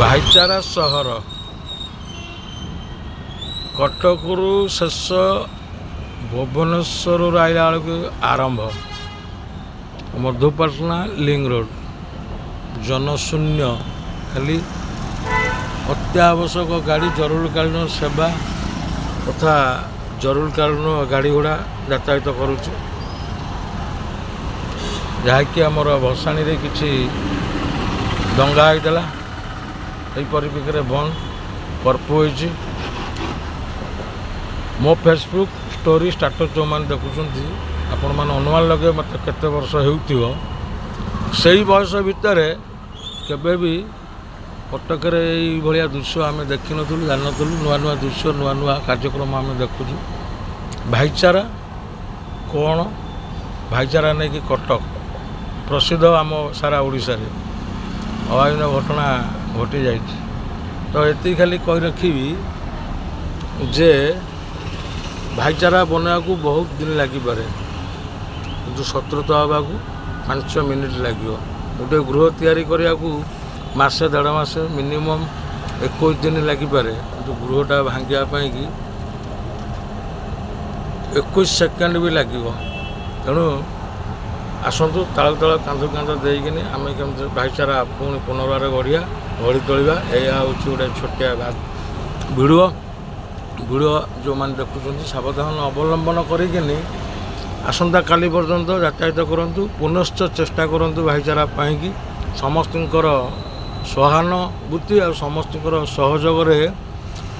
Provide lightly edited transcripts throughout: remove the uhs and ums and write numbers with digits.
ଭାଇଚାରା ସହର କଟକରୁ ଶେଷ ଭୁବନେଶ୍ୱରରୁ ଆଇଲା ବେଳକୁ ଆରମ୍ଭ ମଧୁପାଟଣା ଲିଙ୍କ୍ ରୋଡ଼ ଜନଶୂନ୍ୟ ଖାଲି ଅତ୍ୟାବଶ୍ୟକ ଗାଡ଼ି ଜରୁରୀକାଳୀନ ସେବା ତଥା ଜରୁରୀକାଳୀନ ଗାଡ଼ି ଗୁଡ଼ା ଯାତାୟାତ କରୁଛି ଯାହାକି ଆମର ଭସାଣିରେ କିଛି ଦଙ୍ଗା ହେଇଥିଲା ଏହି ପରିପ୍ରେକ୍ଷୀରେ ବନ୍ଦ କର୍ଫ୍ୟୁ ହୋଇଛି। ମୋ ଫେସବୁକ୍ ଷ୍ଟୋରି ଷ୍ଟାଟସ୍ ଯେଉଁମାନେ ଦେଖୁଛନ୍ତି ଆପଣମାନେ ଅନୁମାନ ଲଗାଇବେ ମୋତେ କେତେ ବର୍ଷ ହେଉଥିବ। ସେଇ ବୟସ ଭିତରେ କେବେ ବି କଟକରେ ଏଇଭଳିଆ ଦୃଶ୍ୟ ଆମେ ଦେଖିନଥିଲୁ, ଜାଣିନଥିଲୁ। ନୂଆ ନୂଆ ଦୃଶ୍ୟ, ନୂଆ ନୂଆ କାର୍ଯ୍ୟକ୍ରମ ଆମେ ଦେଖୁଛୁ। ଭାଇଚାରା କ'ଣ? ଭାଇଚାରା ନେଇକି କଟକ ପ୍ରସିଦ୍ଧ ଆମ ସାରା ଓଡ଼ିଶାରେ ଅଭାବନୀୟ ଘଟଣା ଘଟି ଯାଇଛି। ତ ଏତିକି ଖାଲି କହି ରଖିବି ଯେ ଭାଇଚାରା ବନେଇବାକୁ ବହୁତ ଦିନ ଲାଗିପାରେ, କିନ୍ତୁ ଶତ୍ରୁତା ହେବାକୁ 5 ମିନିଟ୍ ଲାଗିବ। ଗୋଟେ ଗୃହ ତିଆରି କରିବାକୁ ମାସେ ଦେଢ଼ ମାସ ମିନିମମ୍ 21 ଦିନ ଲାଗିପାରେ, କିନ୍ତୁ ଗୃହଟା ଭାଙ୍ଗିବା ପାଇଁକି 21 ସେକେଣ୍ଡ ବି ଲାଗିବ। ତେଣୁ ଆସନ୍ତୁ ତାଳ ତାଳ କାନ୍ଧ କାନ୍ଧ ଦେଇକିନି ଆମେ କେମିତି ଭାଇଚାରା ପୁଣି ପୁନର୍ବାର ଗଢ଼ି ତୋଳିବା। ଏହା ହେଉଛି ଗୋଟେ ଛୋଟିଆ ଭିଡ଼ିଓ ଯେଉଁମାନେ ଦେଖୁଛନ୍ତି ସାବଧାନ ଅବଲମ୍ବନ କରିକିନି ଆସନ୍ତାକାଲି ପର୍ଯ୍ୟନ୍ତ ଯାତାୟାତ କରନ୍ତୁ। ପୁନଶ୍ଚ ଚେଷ୍ଟା କରନ୍ତୁ ଭାଇଚାରା ପାଇଁକି। ସମସ୍ତଙ୍କର ସହାନୁଭୂତି ଆଉ ସମସ୍ତଙ୍କର ସହଯୋଗରେ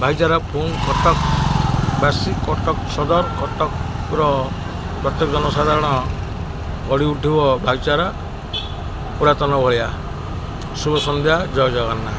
ଭାଇଚାରା ପୁଣି କଟକବାସୀ, କଟକ ସଦର, କଟକର ପ୍ରତ୍ୟେକ ଜନସାଧାରଣ ଗଢ଼ି ଉଠିବ ଭାଇଚାରା ପୁରାତନ ଭଳିଆ। ଶୁଭ ସନ୍ଧ୍ୟା, ଜୟ ଜଗନ୍ନାଥ।